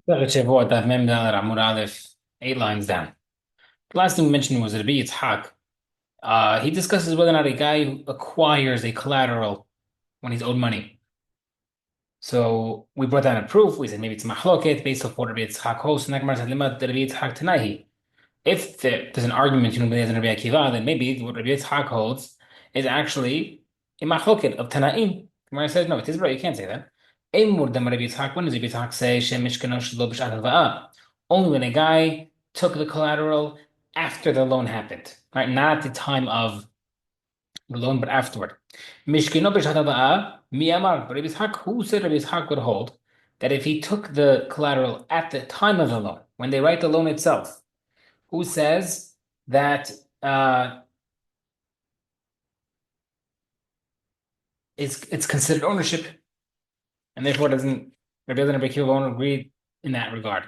Shevuot Daf Mem Dalet Amud Aleph, 8 lines down. The last thing we mentioned was Rabbi Yitzhak. He discusses whether or not a guy acquires a collateral when he's owed money. So we brought down a proof. We said maybe it's machloket based off what Rabbi Yitzhak holds. And Gemara said limad Rabbi Yitzhak Tanahi. If there's an argument between Rabbi Yezer and Rabbi Akiva, then maybe what Rabbi Yitzhak holds is actually a machloket of Tanaim. Gemara says no, it is right. You can't say that. When does Rabbi Yitzhak say only when a guy took the collateral after the loan happened, right? Not at the time of the loan, but afterward. Mishkino b'shat halva'a, mi amar. But Rabbi Yitzhak, who said Rabbi Yitzhak would hold that if he took the collateral at the time of the loan, when they write the loan itself, who says that it's considered ownership, and therefore doesn't Rabbi Yezer and Rabbi Akiva won't agree in that regard.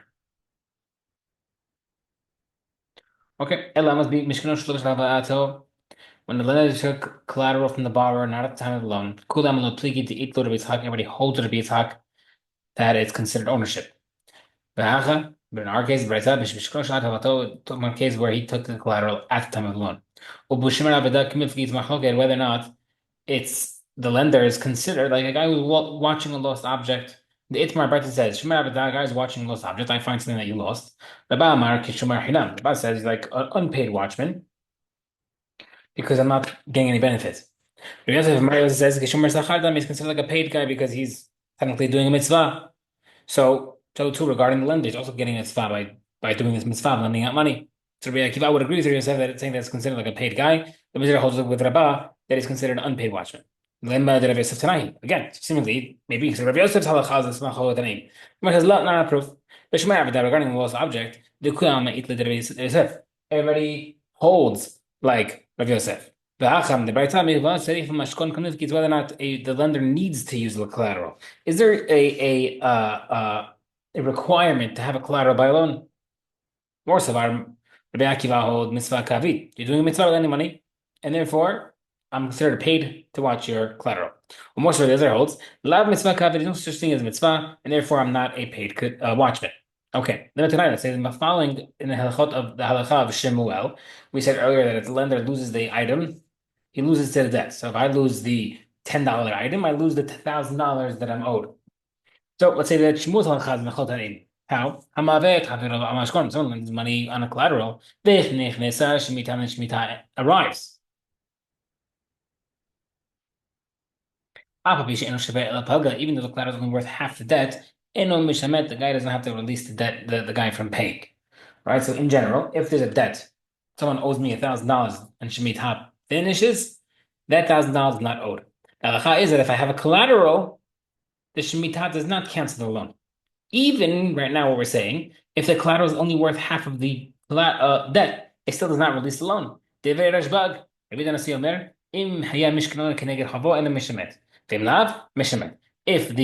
Okay, Ella must be Mishkano Shlosh Lava'ato. When the lender took collateral from the borrower, not at the time of the loan, Kulam lo pligi to eat Rabbi Yitzhak, everybody holds Rabbi Yitzhak that it's considered ownership. But in our case, one case where he took the collateral at the time of the loan. Whether or not it's the lender is considered like a guy who's watching a lost object. The Itmar Brita says, Shemar Abed, guy is watching a lost object. I find something that you lost. The Ba says he's like an unpaid watchman because I'm not getting any benefit. Rabbi Yosef Mario says Geshomer Sachardam is considered like a paid guy because he's technically doing a mitzvah. So too regarding the lender, he's also getting a mitzvah by doing this mitzvah, lending out money. So Rabbi Akiva would agree with Rabbi Yosef that it's saying that it's considered like a paid guy. The Mizrah holds with Rabbah that he's considered an unpaid watchman. Lemba de Rabbi Yosef Tanaim. Again, seemingly, maybe because Rabbi Yosef's halachah is smachol Tanaim. But has not a proof. But Shemar Abed regarding the lost object, the Kuyam itla de Rabbi Yosef. Everybody holds like Rabbi Yosef. The Acham, the Baita Mihva, Serif Mashkon Kamifki, whether or not the lender needs to use the collateral. Is there a requirement to have a collateral by a loan? More so, Rabbi Akiva hold mitzvah kavit. You're doing a mitzvah with any money, and therefore I'm considered paid to watch your collateral. Or more so, the other holds lav mitzvah kavit. There's no such thing as a mitzvah, and therefore I'm not a paid watchman. Okay, then tonight let's say the following in the halachot of the halacha of Shemuel. We said earlier that if the lender loses the item, he loses to the debt. So if I lose the $10 item, I lose the $1,000 that I'm owed. So let's say that Shmuel halacha is mechol tanim. How? Hamavet chaver amashkon. Someone lends money on a collateral. V'ichnechnesa shmita and shmita arrives. Even though the collateral is only worth half the debt, the guy doesn't have to release the debt, the guy from paying. Right? So in general, if there's a debt, someone owes me $1,000 and Shemitah finishes, that $1,000 is not owed. The halacha is that if I have a collateral, the Shemitah does not cancel the loan. Even right now, what we're saying, if the collateral is only worth half of the debt, it still does not release the loan. Devei Rashbag, Rabbi Danasi Omer, Im haya mishkanon keneged chavo ena mishemet. V'im lav mishemet. If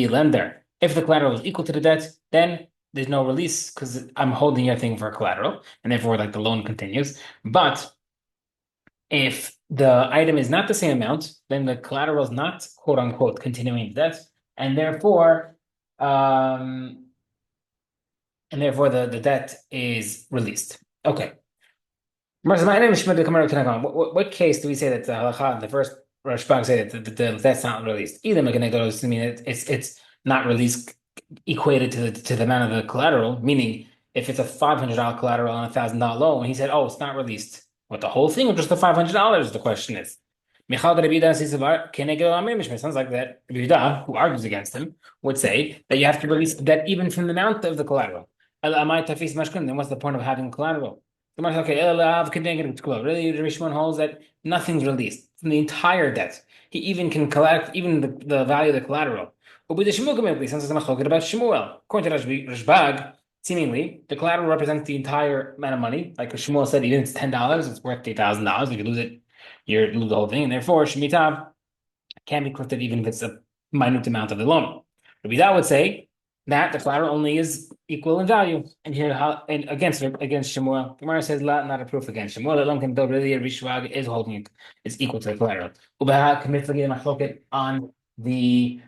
the collateral is equal to the debt, then there's no release because I'm holding your thing for collateral, and therefore, like the loan continues. But if the item is not the same amount, then the collateral is not quote unquote continuing the debt, and therefore, the debt is released. Okay. What case do we say that the halacha, the first Rashbag say that the debt's not released? Either mechanically, I mean it's not released equated to the amount of the collateral, meaning if it's a $500 collateral on $1,000 loan, he said, oh, it's not released. What, the whole thing or just the $500? The question is. Sounds like that Rabbi Yehuda, who argues against him, would say that you have to release the debt even from the amount of the collateral. Then what's the point of having collateral? Okay, really, Rabbi Shimon holds that nothing's released from the entire debt. He even can collect even the value of the collateral. According to Rashbag, seemingly, the collateral represents the entire amount of money. Like Shmuel said, even if it's $10, it's worth $8,000. If you lose it, you lose the whole thing. And therefore, Shemitah can be collected even if it's a minute amount of the loan. Rabbi Yehuda would say that the collateral only is equal in value. And here, against Shemuel, Gemara says not a proof against Shemuel. Elam can really Rishwag is holding it. It's equal to the collateral. Ubaha commit forget machloket on the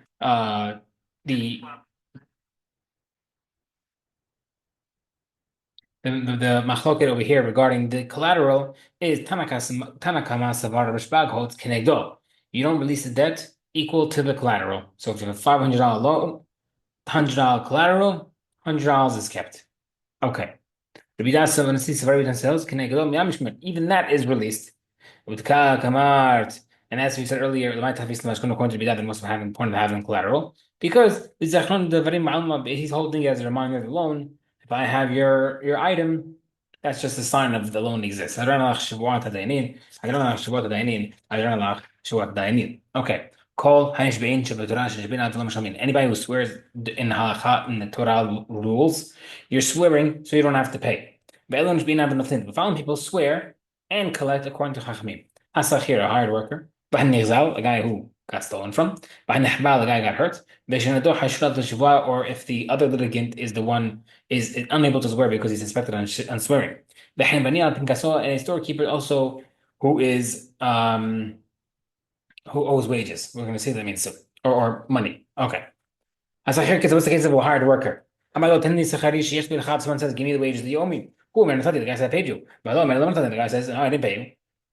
The machloket over here regarding the collateral is Tanakama Savar Rishbag holds Kenegdo. You don't release the debt equal to the collateral. So if you have a $500 loan, $100 collateral, $100 is kept. Okay. Rabbi Dasa, when it sees Savar sales, Kenegdo Miyamishmet. Even that is released. With Ka Kamart. And as we said earlier, the Tafis Mashkun according to Rabbi Dasa, must have important to having collateral. Because he's holding it as a reminder of the loan. If I have your item, that's just a sign of the loan exists. Okay. Call anybody who swears in halakha in the Torah rules, you're swearing so you don't have to pay. The following people swear and collect according to Chachamim. Asachir, a hired worker. Nizal, a guy who got stolen from. Nehbal, a guy got hurt. Or if the other litigant is the one is unable to swear because he's suspected on swearing. And a storekeeper also who is who owes wages. We're going to say that means so, or money. Okay. As I hear, because what's the case of a hired worker? Someone says, give me the wages that you owe me. Who man? The guy said, I paid you. The guy says, no, I didn't pay you.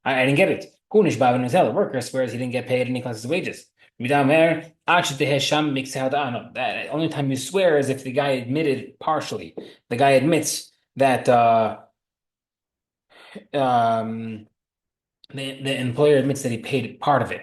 I didn't get it. The worker swears he didn't get paid and he collects his wages. The only time you swear is if the guy admitted partially. The guy admits that the employer admits that he paid part of it.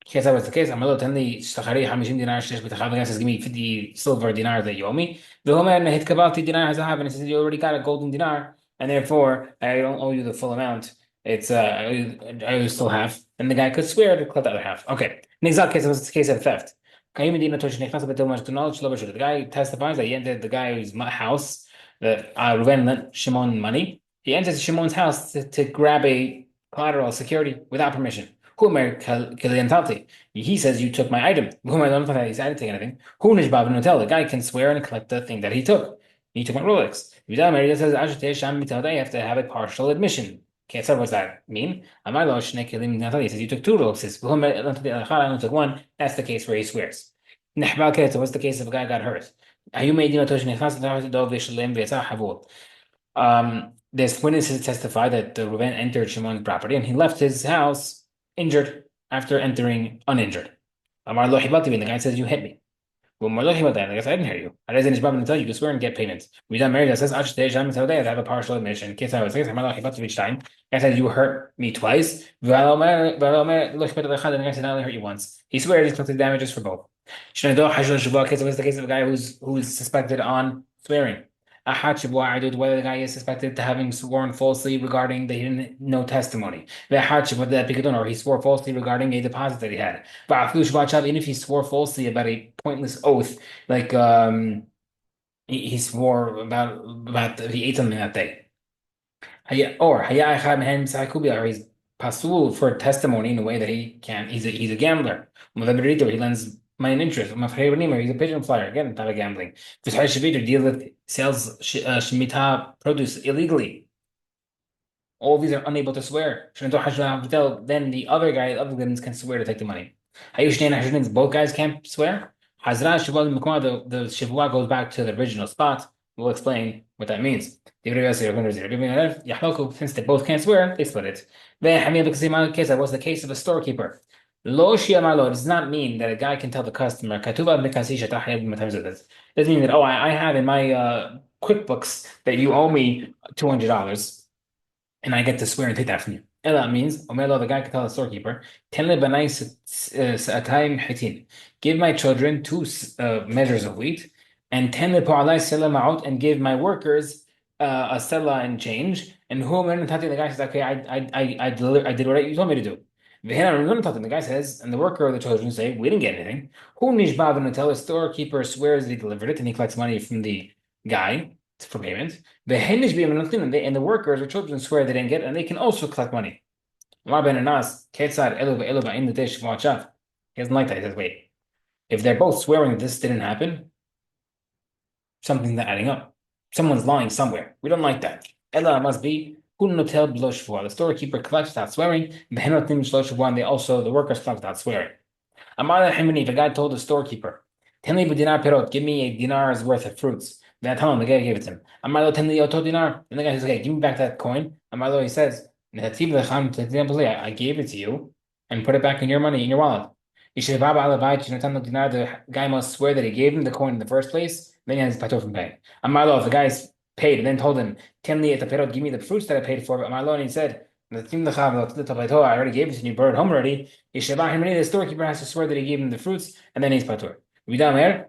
Case that was the case, Amalo Tanli Shachari Hamishim dinar Shesh B'Tachav says, give me 50 silver dinar that you owe me. The Homer hit Kabati dinar has a and it says you already got a golden dinar, and therefore I don't owe you the full amount. It's I owe you still half. And the guy could swear to collect the other half. Okay. Next case was the case of theft. The guy testifies that he entered the guy's house, that Reuven lent Shimon money. He enters Shimon's house to grab a collateral security without permission. He says you took my item. He said I didn't take anything. The guy can swear and collect the thing that he took. He took my Rolex. You have to have a partial admission. Can't say what does that mean? He says you took two Rolexes. I only took one. That's the case where he swears. What's the case if a guy got hurt? There's witnesses testify that Reuven entered Shimon's property and he left his house injured after entering uninjured. Amar lo hibati, the guy says, you hit me. Well, more lo hibati, I guess I didn't hear you. I didn't tell you can swear and get payments. We done married that says, I have a partial admission. Case I was saying, Amar lo hibati each time. I said, you hurt me twice. And the guy said, I only hurt you once. He swears he took the damages for both. Case was the case of a guy who's suspected on swearing. Whether the guy is suspected to having sworn falsely regarding that he didn't know testimony. Or he swore falsely regarding a deposit that he had. Even if he swore falsely about a pointless oath, like he swore about he ate something that day. Or he's pasul for testimony in a way that he can't. He's a gambler. He lends money and interest. He's a pigeon flyer. Again, type of gambling. Deal with sales shemitah produce illegally. All of these are unable to swear. Then the other guy, the other guys can swear to take the money. Both guys can't swear. The Shevuot goes back to the original spot. We'll explain what that means. Since they both can't swear, they split it. That was the case of a storekeeper. Does not mean that a guy can tell the customer, it doesn't mean that, oh, I have in my QuickBooks that you owe me $200 and I get to swear and take that from you. That means, the guy can tell the storekeeper, give my children two measures of wheat, and and give my workers a sella in change. And the guy says, okay, I did what you told me to do. The guy says, and the worker or the children say, we didn't get anything. Until the storekeeper swears he delivered it and he collects money from the guy for payment. And the workers or children swear they didn't get it and they can also collect money. He doesn't like that. He says, wait, if they're both swearing this didn't happen, something's not adding up. Someone's lying somewhere. We don't like that. Ella must be the storekeeper collects without swearing. And they also, the workers collect without swearing. If a guy told the storekeeper, give me a dinar's worth of fruits. Then I tell him the guy gave it to him. Amarlo ten li oto dinar. And the guy says, okay, give me back that coin. Amarlo, he says, I gave it to you and put it back in your money, in your wallet. The guy must swear that he gave him the coin in the first place, then he has his patur from paying. Amarlo, if the guy's paid and then told him, ten li et give me the fruits that I paid for. Amarlo, and he said, I already gave it to you, and you brought it home already. The storekeeper has to swear that he gave him the fruits, and then he's patur. Whoever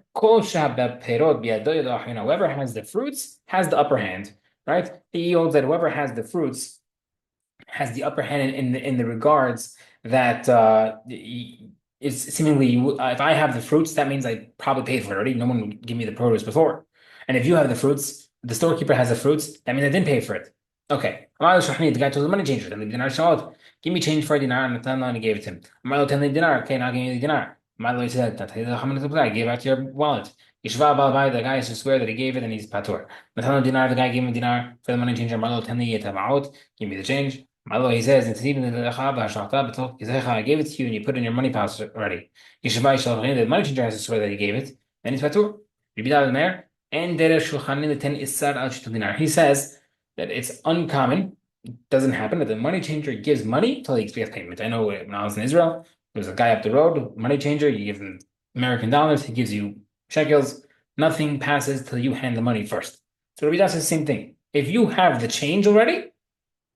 has the fruits has the upper hand, right? He holds that whoever has the fruits has the upper hand in the regards that is seemingly if I have the fruits, that means I probably paid for it already. No one would give me the produce before, and if you have the fruits, the storekeeper has the fruits. That means I didn't pay for it. Okay, the guy told the money changer, give me change for a dinar, and the and he gave it to him. Dinar. Okay, now give me the dinar. Milo said, I gave out to your wallet. Yishva Balbai, the guy has to swear that he gave it and he's patur. Matano dinar, the guy gave him a dinar for the money changer. Milo tenli yetama'ot, give me the change. Milo, he says, I gave it to you and you put it in your money pouch already. Yishva Yishalchanin, the money changer has to swear that he gave it, and he's patur. And he says that it's uncommon, doesn't happen that the money changer gives money until he expects payment. I know when I was in Israel, there's a guy up the road, money changer, you give him American dollars, he gives you shekels. Nothing passes till you hand the money first. So Rabbi does the same thing. If you have the change already,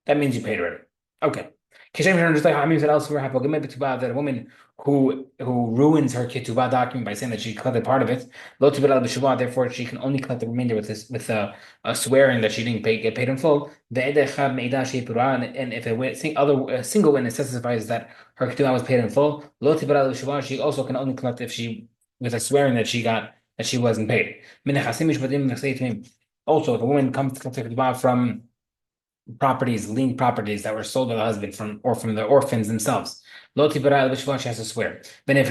that means you paid already. Okay. Kishem just like Hamim said elsewhere, that a woman who ruins her ketubah document by saying that she collected part of it, therefore she can only collect the remainder with a swearing that she didn't get paid in full. And if a single witness testifies that her ketubah was paid in full, she also can only collect if she with a swearing that she wasn't paid. Also, if a woman comes to collect her ketubah from properties, lien properties that were sold by the husband from the orphans themselves. Lo tibara el she has to swear. Then if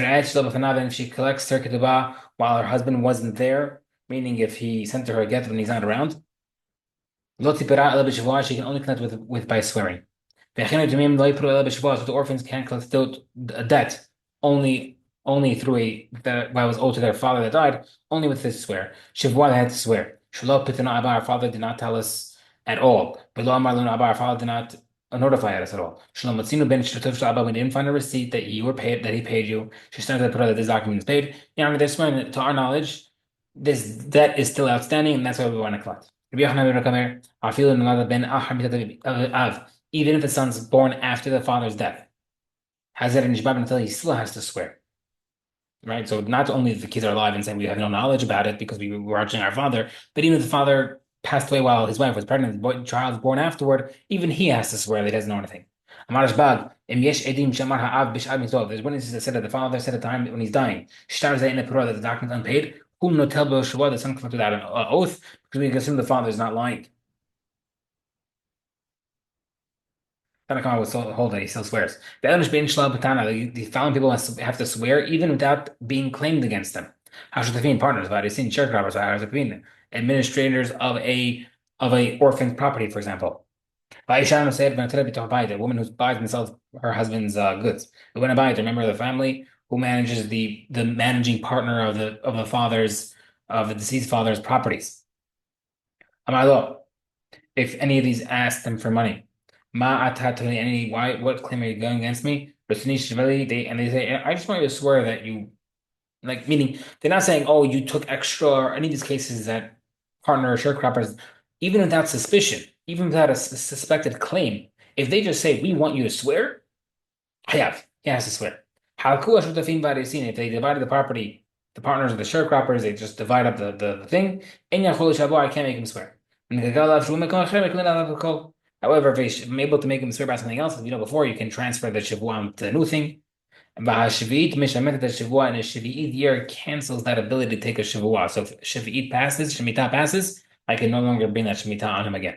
she collects her ketubah while her husband wasn't there, meaning if he sent her a get when he's not around, lo tibara el she can only collect with by swearing. The orphans can't collect a debt only through that was owed to their father that died, only with this swear. Shevuot had to swear. Our father did not tell us at all. Below Amar Luna Abba, our father did not notify us at all. Shalom Matzinu ben Shtutiv Abba, we didn't find a receipt that you were paid, that he paid you. She started to put out that this document is paid. This one, to our knowledge, this debt is still outstanding, and that's why we want to collect. Even if the son's born after the father's death, Hazar and Nishbab until he still has to swear. Right? So not only if the kids are alive and saying we have no knowledge about it because we were watching our father, but even if the father passed away while his wife was pregnant, the child was born afterward, even he has to swear that he doesn't know anything. There's witnesses that said that the father said at the time when he's dying, that the document's unpaid, the son collected out an oath, because we can assume the father is not lying. Tanakama would hold that he still swears. The found people have to swear even without being claimed against them. Partners, sharecroppers, administrators of a orphan's property, for example. A woman who buys and sells her husband's goods. The member of the family who manages the managing partner of the deceased father's properties. If any of these ask them for money. What claim are you going against me? And they say, I just want you to swear that you, like, meaning they're not saying, oh, you took extra, or any of these cases that partner or sharecroppers, even without suspicion, even without a suspected claim, if they just say, we want you to swear, he has to swear. If they divided the property, the partners of the sharecroppers, they just divide up the thing, I can't make him swear. However, if I'm able to make him swear by something else, as you know before, you can transfer the Shevuot to the new thing. And the Shevi'it year cancels that ability to take a Shevuah. So if Shevi'it passes, Shemitah passes, I can no longer bring that Shemitah on him again.